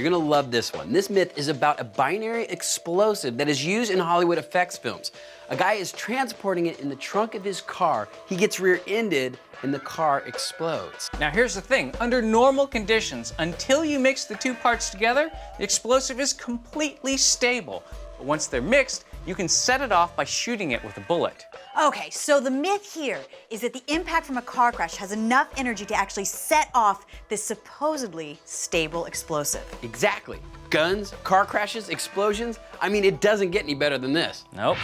You're gonna love this one. This myth is about a binary explosive that is used in Hollywood effects films. A guy is transporting it in the trunk of his car. He gets rear-ended and the car explodes. Now here's the thing, under normal conditions, until you mix the two parts together, the explosive is completely stable. But once they're mixed, you can set it off by shooting it with a bullet. Okay, so the myth here is that the impact from a car crash has enough energy to actually set off this supposedly stable explosive. Exactly. Guns, car crashes, explosions. I mean, it doesn't get any better than this. Nope.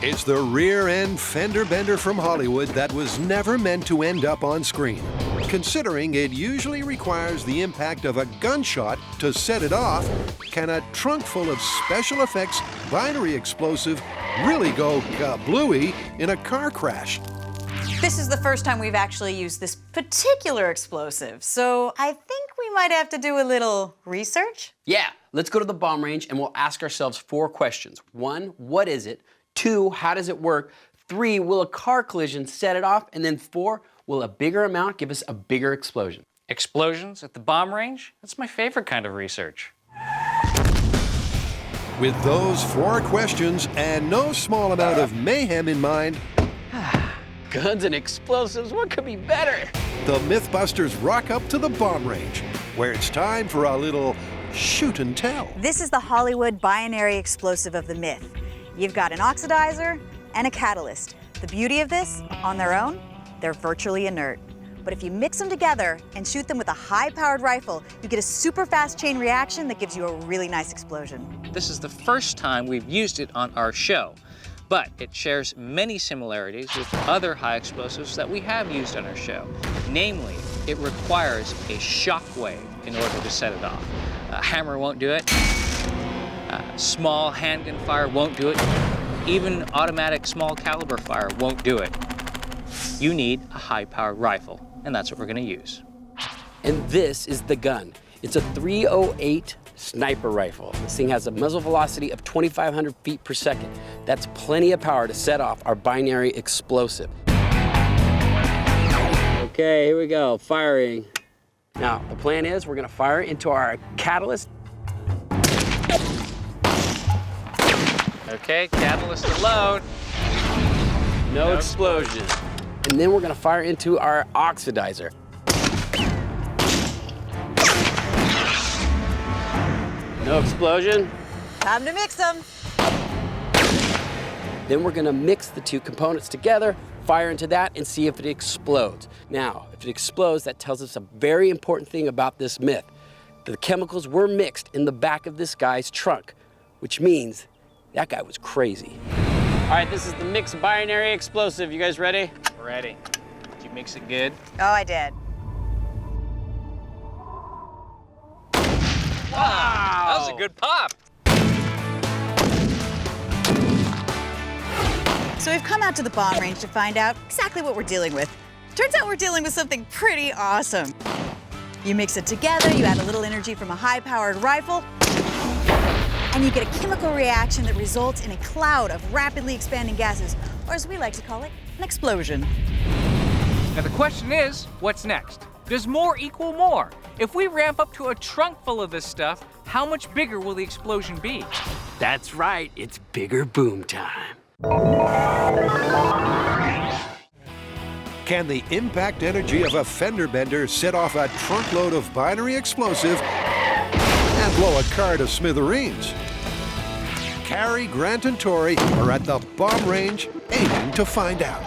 It's the rear-end fender bender from Hollywood that was never meant to end up on screen, considering it usually requires the impact of a gunshot to set it off. Can a trunk full of special effects binary explosive really go kablooey in a car crash? This is the first time we've actually used this particular explosive, so I think we might have to do a little research. Yeah, let's go to the bomb range and we'll ask ourselves 4 questions. 1, what is it? 2, how does it work? 3, will a car collision set it off? And then 4, will a bigger amount give us a bigger explosion? Explosions at the bomb range? That's my favorite kind of research. With those 4 questions and no small amount of mayhem in mind, Guns and explosives, what could be better? the MythBusters rock up to the bomb range, where it's time for a little shoot and tell. This is the Hollywood binary explosive of the myth. You've got an oxidizer and a catalyst. The beauty of this, on their own, they're virtually inert. But if you mix them together and shoot them with a high-powered rifle, you get a super fast chain reaction that gives you a really nice explosion. This is the first time we've used it on our show, but it shares many similarities with other high explosives that we have used on our show. Namely, it requires a shock wave in order to set it off. A hammer won't do it. Small handgun fire won't do it. Even automatic small caliber fire won't do it. You need a high-powered rifle, and that's what we're going to use. And this is the gun. It's a 308 sniper rifle. This thing has a muzzle velocity of 2,500 feet per second. That's plenty of power to set off our binary explosive. Okay, here we go, firing. Now, the plan is we're gonna fire into our catalyst. Okay, catalyst to load. No explosion. And then we're gonna fire into our oxidizer. No explosion. Time to mix them. Then we're gonna mix the 2 components together, fire into that, and see if it explodes. Now, if it explodes, that tells us a very important thing about this myth. The chemicals were mixed in the back of this guy's trunk, which means that guy was crazy. All right, this is the mixed binary explosive. You guys ready? Ready. Did you mix it good? Oh, I did. Wow! That was a good pop. So we've come out to the bomb range to find out exactly what we're dealing with. Turns out we're dealing with something pretty awesome. You mix it together, you add a little energy from a high-powered rifle, and you get a chemical reaction that results in a cloud of rapidly expanding gases, or as we like to call it, an explosion. Now the question is, what's next? Does more equal more? If we ramp up to a trunk full of this stuff, how much bigger will the explosion be? That's right, it's bigger boom time. Can the impact energy of a fender bender set off a trunkload of binary explosive and blow a car to smithereens? Kari, Grant, and Tory are at the bomb range aiming to find out.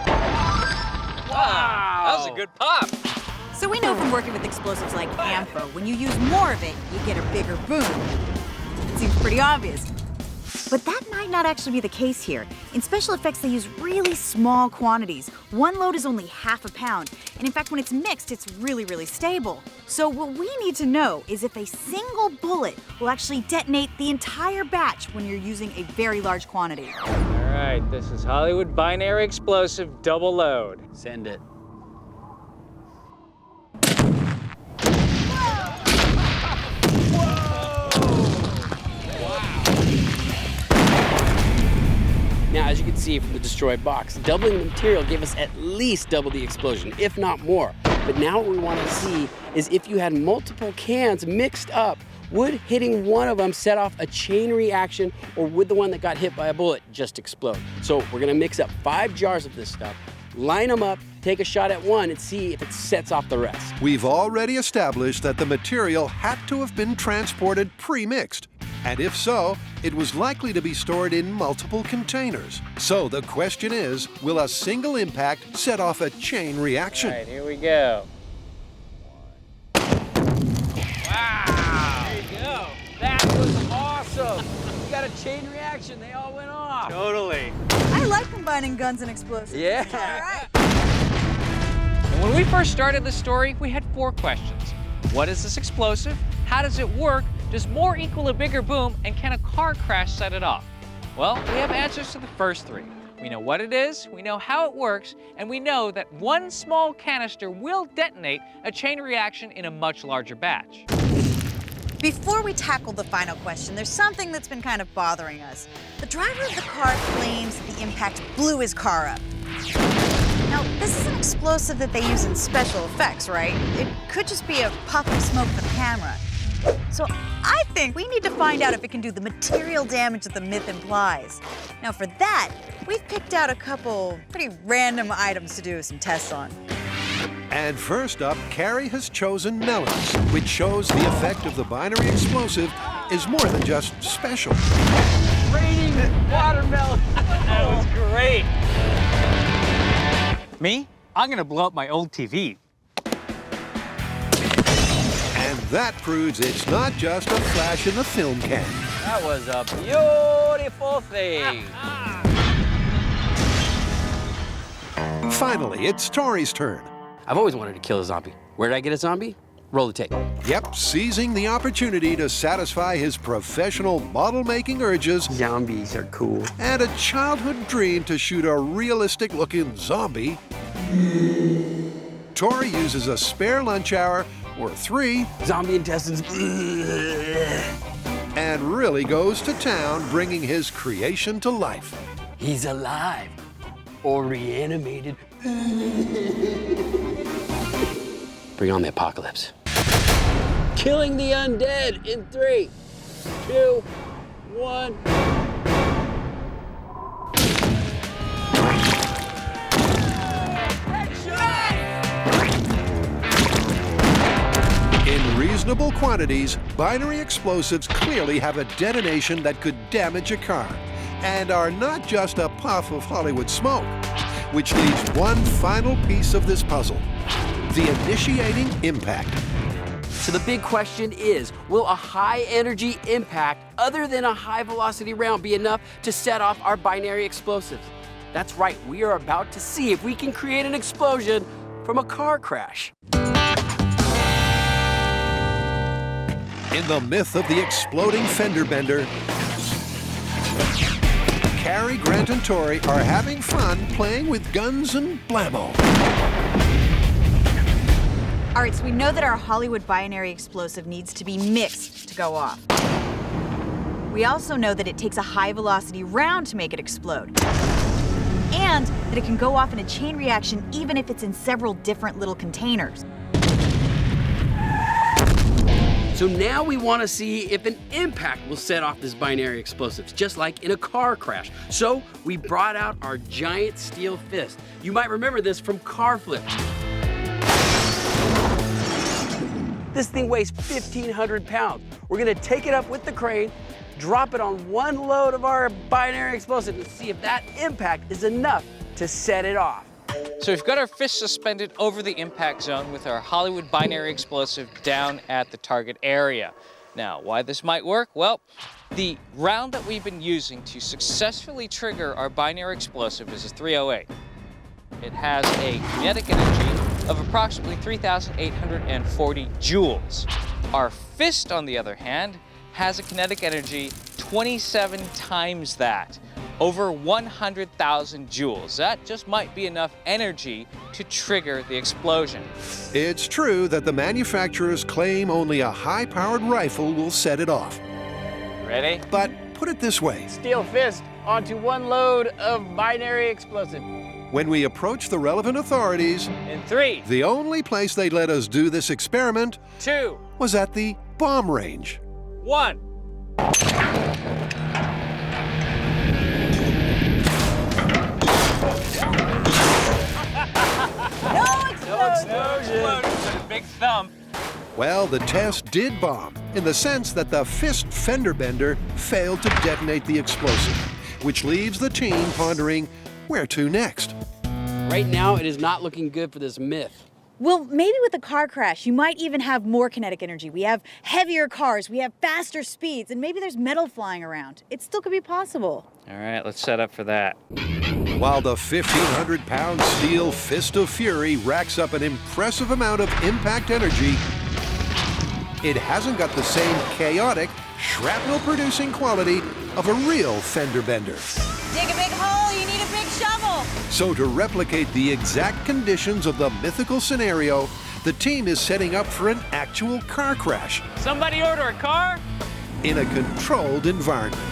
Wow! That was a good pop. So we know from working with explosives like AMFO, when you use more of it, you get a bigger boom. It seems pretty obvious. But that might not actually be the case here. In special effects, they use really small quantities. One load is only half a pound. And in fact, when it's mixed, it's really, really stable. So what we need to know is if a single bullet will actually detonate the entire batch when you're using a very large quantity. All right, this is Hollywood binary explosive double load. Send it. Now, as you can see from the destroyed box, doubling the material gave us at least double the explosion, if not more. But now what we want to see is if you had multiple cans mixed up, Would hitting one of them set off a chain reaction, or would the one that got hit by a bullet just explode? So we're gonna mix up 5 jars of this stuff, line them up, take a shot at one, and see if it sets off the rest. We've already established that the material had to have been transported pre-mixed. And if so, it was likely to be stored in multiple containers. So the question is, will a single impact set off a chain reaction? All right, here we go. Wow! There you go. That was awesome. You got a chain reaction. They all went off. Totally. I like combining guns and explosives. Yeah. All right. And when we first started this story, we had 4 questions. What is this explosive? How does it work? Does more equal a bigger boom? And can a car crash set it off? Well, we have answers to the first 3. We know what it is, we know how it works, and we know that one small canister will detonate a chain reaction in a much larger batch. Before we tackle the final question, there's something that's been kind of bothering us. The driver of the car claims that the impact blew his car up. Now, this is an explosive that they use in special effects, right? It could just be a puff of smoke for the camera. So I think we need to find out if it can do the material damage that the myth implies. Now for that, we've picked out a couple pretty random items to do some tests on. And first up, Kari has chosen melons, which shows the effect of the binary explosive is more than just special. Raining watermelon. That was great. Me? I'm gonna blow up my old TV. And that proves it's not just a flash in the film can. That was a beautiful thing. Finally, it's Tory's turn. I've always wanted to kill a zombie. Where did I get a zombie? Roll the tape. Yep, seizing the opportunity to satisfy his professional model-making urges Zombies are cool. and a childhood dream to shoot a realistic-looking zombie, Tory uses a spare lunch hour, or 3, Zombie intestines. and really goes to town, bringing his creation to life. He's alive. Or reanimated. Bring on the apocalypse. Killing the undead in 3, 2, 1. In reasonable quantities, binary explosives clearly have a detonation that could damage a car, and are not just a puff of Hollywood smoke, which leaves one final piece of this puzzle: the initiating impact. So the big question is, will a high energy impact other than a high velocity round be enough to set off our binary explosives? That's right, we are about to see if we can create an explosion from a car crash. In the myth of the exploding fender bender, Kari, Grant, and Tory are having fun playing with guns and blammo. All right, so we know that our Hollywood binary explosive needs to be mixed to go off. We also know that it takes a high velocity round to make it explode. And that it can go off in a chain reaction even if it's in several different little containers. So now we want to see if an impact will set off this binary explosives, just like in a car crash. So we brought out our giant steel fist. You might remember this from car flips. This thing weighs 1,500 pounds. We're gonna take it up with the crane, drop it on one load of our binary explosive and see if that impact is enough to set it off. So we've got our fist suspended over the impact zone with our Hollywood binary explosive down at the target area. Now, why this might work? Well, the round that we've been using to successfully trigger our binary explosive is a 308. It has a kinetic energy of approximately 3,840 joules. Our fist, on the other hand, has a kinetic energy 27 times that, over 100,000 joules. That just might be enough energy to trigger the explosion. It's true that the manufacturers claim only a high-powered rifle will set it off. Ready? But put it this way, Steel fist onto one load of binary explosive. when we approached the relevant authorities, In 3, the only place they'd let us do this experiment 2, was at the bomb range. 1. No explosion! Big thump. Well, the test did bomb, in the sense that the fist fender bender failed to detonate the explosive, which leaves the team pondering where to next. Right now, it is not looking good for this myth. Well, maybe with a car crash, you might even have more kinetic energy. We have heavier cars, we have faster speeds, and maybe there's metal flying around. It still could be possible. All right, let's set up for that. While the 1,500-pound steel fist of fury racks up an impressive amount of impact energy, it hasn't got the same chaotic, shrapnel-producing quality of a real fender bender. Dig a big hole, you need a big shovel. So to replicate the exact conditions of the mythical scenario, the team is setting up for an actual car crash Somebody order a car? in a controlled environment.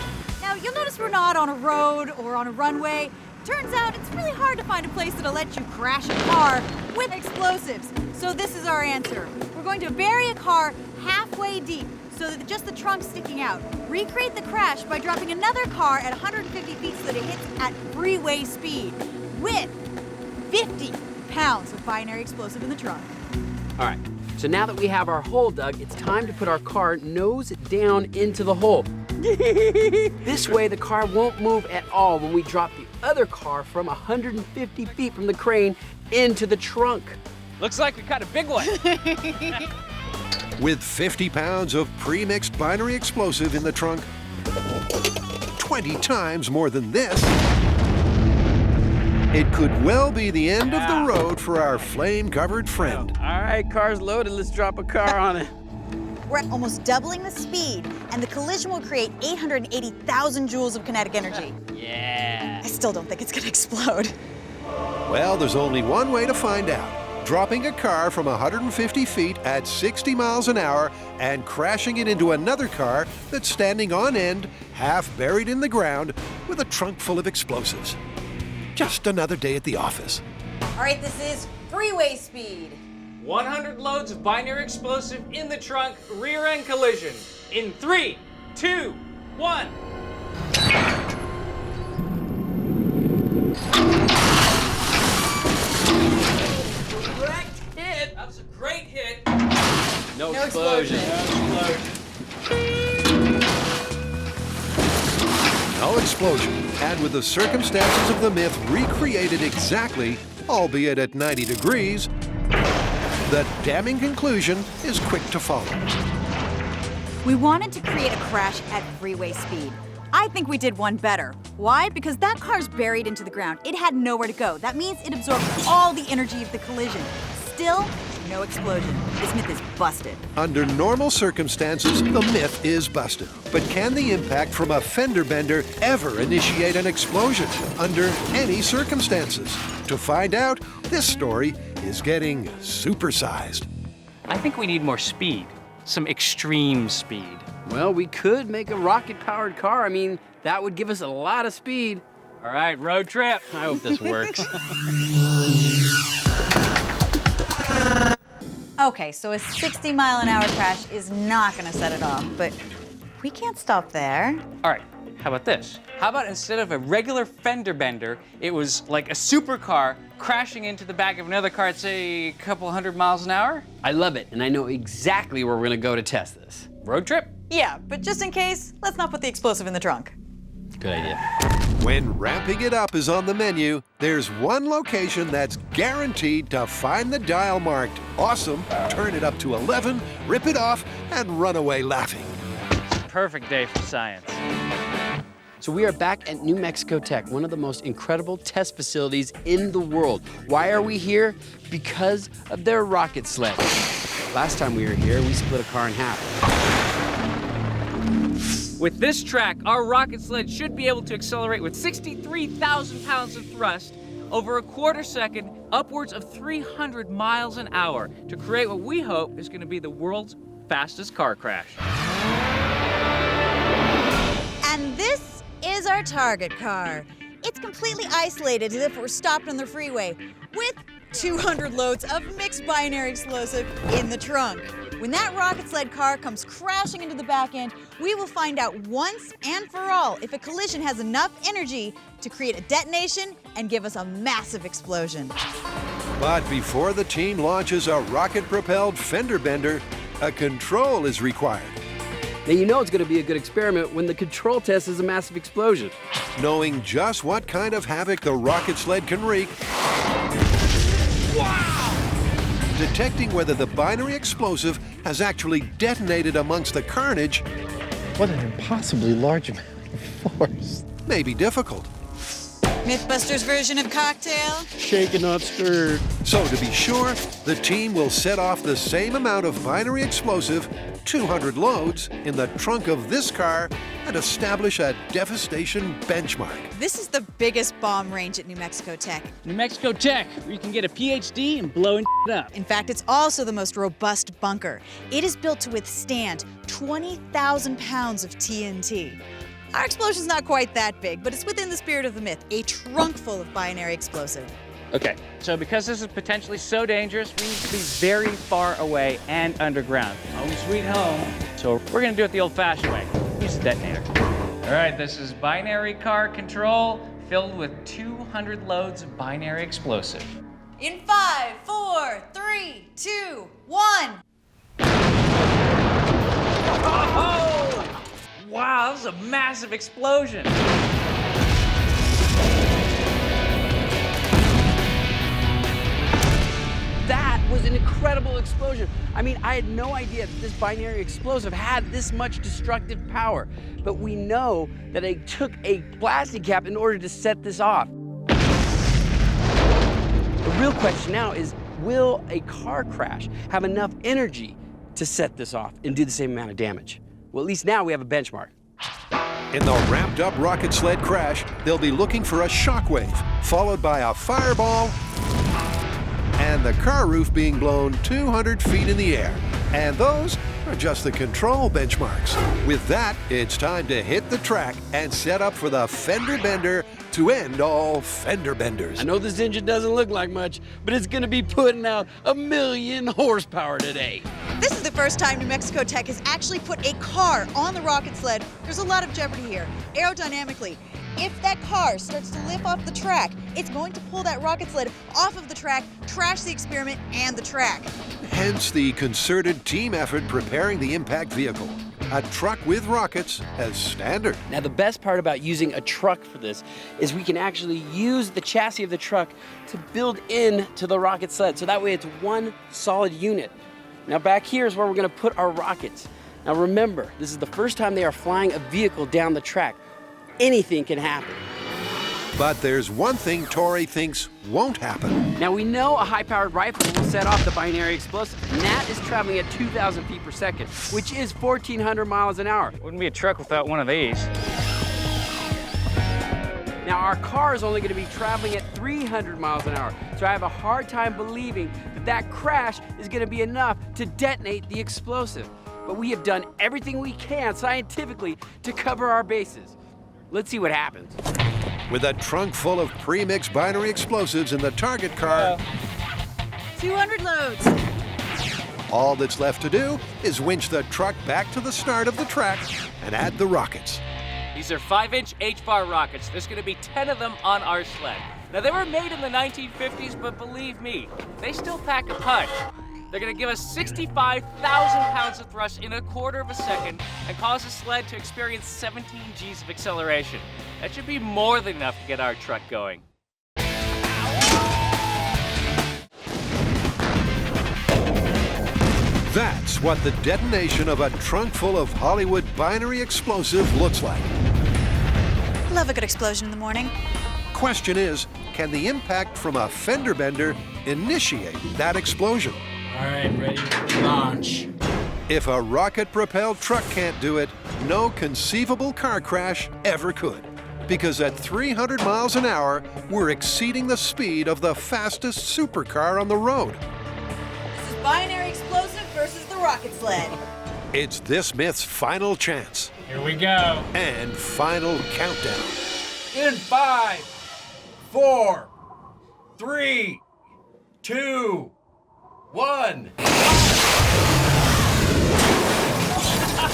Now, you'll notice we're not on a road or on a runway. Turns out it's really hard to find a place that'll let you crash a car with explosives. So this is our answer. We're going to bury a car halfway deep so that just the trunk's sticking out. Recreate the crash by dropping another car at 150 feet so that it hits at freeway speed with 50 pounds of binary explosive in the trunk. All right, so now that we have our hole dug, it's time to put our car nose down into the hole. This way, the car won't move at all when we drop the other car from 150 feet from the crane into the trunk. Looks like we caught a big one. With 50 pounds of pre-mixed binary explosive in the trunk, 20 times more than this, it could well be the end of the road for our flame-covered friend. All right, car's loaded. Let's drop a car on it. We're at almost doubling the speed, and the collision will create 880,000 joules of kinetic energy. Yeah. I still don't think it's gonna explode. Well, there's only one way to find out. Dropping a car from 150 feet at 60 miles an hour and crashing it into another car that's standing on end, half buried in the ground, with a trunk full of explosives. Just another day at the office. All right, this is freeway speed. 100 loads of binary explosive in the trunk, rear end collision. In 3, 2, 1. Correct hit. That was a great hit. No explosion. No explosion, and with the circumstances of the myth recreated exactly, albeit at 90 degrees, the damning conclusion is quick to follow. We wanted to create a crash at freeway speed. I think we did one better. Why? Because that car's buried into the ground. It had nowhere to go. That means it absorbed all the energy of the collision. Still, no explosion. This myth is busted. Under normal circumstances, the myth is busted. But can the impact from a fender bender ever initiate an explosion under any circumstances? To find out, this story is getting supersized. I think we need more speed. Some extreme speed. Well, we could make a rocket-powered car. I mean, that would give us a lot of speed. All right, road trip. I hope this works. Okay, so a 60-mile-an-hour crash is not gonna set it off, but we can't stop there. All right, how about this? How about instead of a regular fender bender, it was like a supercar crashing into the back of another car at, say, a couple 100 miles an hour? I love it, and I know exactly where we're gonna go to test this. Road trip? Yeah, but just in case, let's not put the explosive in the trunk. Good idea. When ramping it up is on the menu, there's one location that's guaranteed to find the dial marked awesome, turn it up to 11, rip it off, and run away laughing. Perfect day for science. So we are back at New Mexico Tech, one of the most incredible test facilities in the world. Why are we here? Because of their rocket sled. Last time we were here, we split a car in half. With this track, our rocket sled should be able to accelerate with 63,000 pounds of thrust over a quarter second, upwards of 300 miles an hour, to create what we hope is going to be the world's fastest car crash. And this is our target car. It's completely isolated as if it were stopped on the freeway with 200 loads of mixed binary explosive in the trunk. When that rocket sled car comes crashing into the back end, we will find out once and for all if a collision has enough energy to create a detonation and give us a massive explosion. But before the team launches a rocket-propelled fender bender, a control is required. Now you know it's going to be a good experiment when the control test is a massive explosion. Knowing just what kind of havoc the rocket sled can wreak, detecting whether the binary explosive has actually detonated amongst the carnage What an impossibly large amount of force. may be difficult. MythBusters version of cocktail? Shaken, not stirred. So to be sure, the team will set off the same amount of binary explosive, 200 loads, in the trunk of this car and establish a devastation benchmark. This is the biggest bomb range at New Mexico Tech. New Mexico Tech, where you can get a PhD and blowing up. In fact, it's also the most robust bunker. It is built to withstand 20,000 pounds of TNT. Our explosion's not quite that big, but it's within the spirit of the myth, a trunk full of binary explosive. Okay, so because this is potentially so dangerous, we need to be very far away and underground. Home sweet home. So we're gonna do it the old-fashioned way. Use a detonator. All right, this is binary car control filled with 200 loads of binary explosive. In 5, 4, 3, 2, 1. Oh! Wow, that was a massive explosion. That was an incredible explosion. I mean, I had no idea that this binary explosive had this much destructive power. But we know that I took a plastic cap in order to set this off. The real question now is, will a car crash have enough energy to set this off and do the same amount of damage? Well, at least now we have a benchmark. In the ramped-up rocket sled crash, they'll be looking for a shockwave, followed by a fireball, and the car roof being blown 200 feet in the air. And those are just the control benchmarks. With that, it's time to hit the track and set up for the fender bender to end all fender benders. I know this engine doesn't look like much, but it's gonna be putting out 1,000,000 horsepower today. This is the first time New Mexico Tech has actually put a car on the rocket sled. There's a lot of jeopardy here. Aerodynamically, if that car starts to lift off the track, it's going to pull that rocket sled off of the track, trash the experiment and the track. Hence the concerted team effort preparing the impact vehicle. A truck with rockets as standard. Now, the best part about using a truck for this is we can actually use the chassis of the truck to build into the rocket sled, so that way it's one solid unit. Now, back here is where we're gonna put our rockets. Now remember, this is the first time they are flying a vehicle down the track. Anything can happen. But there's one thing Tory thinks won't happen. Now, we know a high-powered rifle will set off the binary explosive, and that is traveling at 2,000 feet per second, which is 1,400 miles an hour. Wouldn't be a truck without one of these. Now, our car is only going to be traveling at 300 miles an hour, so I have a hard time believing that that crash is going to be enough to detonate the explosive. But we have done everything we can scientifically to cover our bases. Let's see what happens. With a trunk full of pre-mixed binary explosives in the target car, 200 loads. all that's left to do is winch the truck back to the start of the track and add the rockets. These are 5-inch H-bar rockets. There's going to be 10 of them on our sled. Now, they were made in the 1950s, but believe me, they still pack a punch. They're going to give us 65,000 pounds of thrust in a quarter of a second and cause the sled to experience 17 G's of acceleration. That should be more than enough to get our truck going. That's what the detonation of a trunk full of Hollywood binary explosive looks like. Love a good explosion in the morning. Question is, can the impact from a fender bender initiate that explosion? All right, ready for launch. If a rocket-propelled truck can't do it, no conceivable car crash ever could. Because at 300 miles an hour, we're exceeding the speed of the fastest supercar on the road. This is binary explosive versus the rocket sled. It's this myth's final chance Here we go. and final countdown. In 5, 4, 3, 2, 1.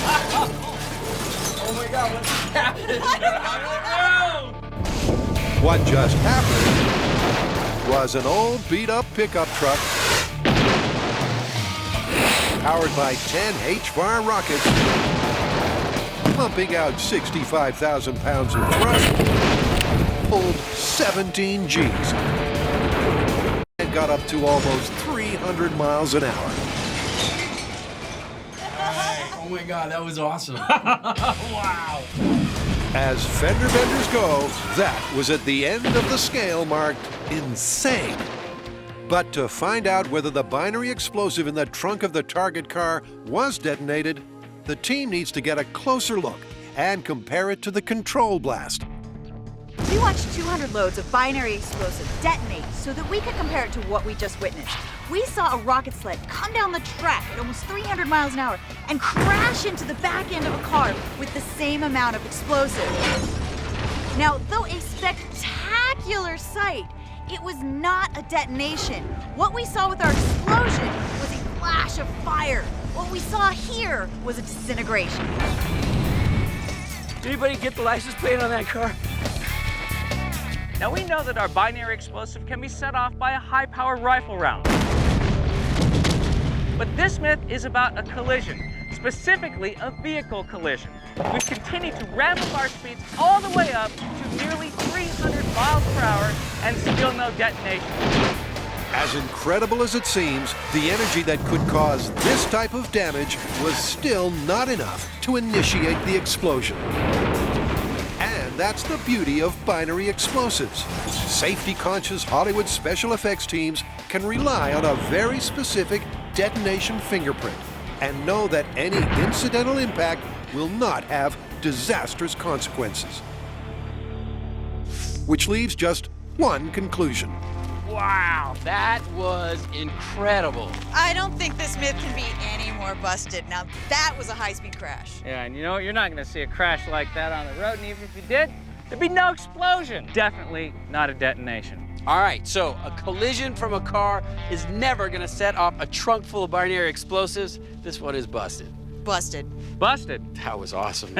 Oh my God, what's happening? What just happened was an old beat-up pickup truck powered by 10 HVAR rockets, pumping out 65,000 pounds of thrust, pulled 17 Gs, and got up to almost 300 miles an hour. Oh my God, that was awesome. Wow. As fender benders go, that was at the end of the scale marked insane. But to find out whether the binary explosive in the trunk of the target car was detonated, the team needs to get a closer look and compare it to the control blast. We watched 200 loads of binary explosive detonate so that we could compare it to what we just witnessed. We saw a rocket sled come down the track at almost 300 miles an hour and crash into the back end of a car with the same amount of explosive. Now, though a spectacular sight, it was not a detonation. What we saw with our explosion was a flash of fire. What we saw here was a disintegration. Did anybody get the license plate on that car? Now we know that our binary explosive can be set off by a high-powered rifle round. But this myth is about a collision, specifically a vehicle collision. We've continued to ramp up our speeds all the way up to nearly 300 miles per hour and still no detonation. As incredible as it seems, the energy that could cause this type of damage was still not enough to initiate the explosion. And that's the beauty of binary explosives. Safety-conscious Hollywood special effects teams can rely on a very specific detonation fingerprint and know that any incidental impact will not have disastrous consequences. Which leaves just one conclusion. Wow, that was incredible. I don't think this myth can be any more busted. Now, that was a high-speed crash. Yeah, and you know, you're not gonna see a crash like that on the road, and even if you did, there'd be no explosion. Definitely not a detonation. All right, so a collision from a car is never gonna set off a trunk full of binary explosives. This one is busted. Busted. Busted. That was awesome.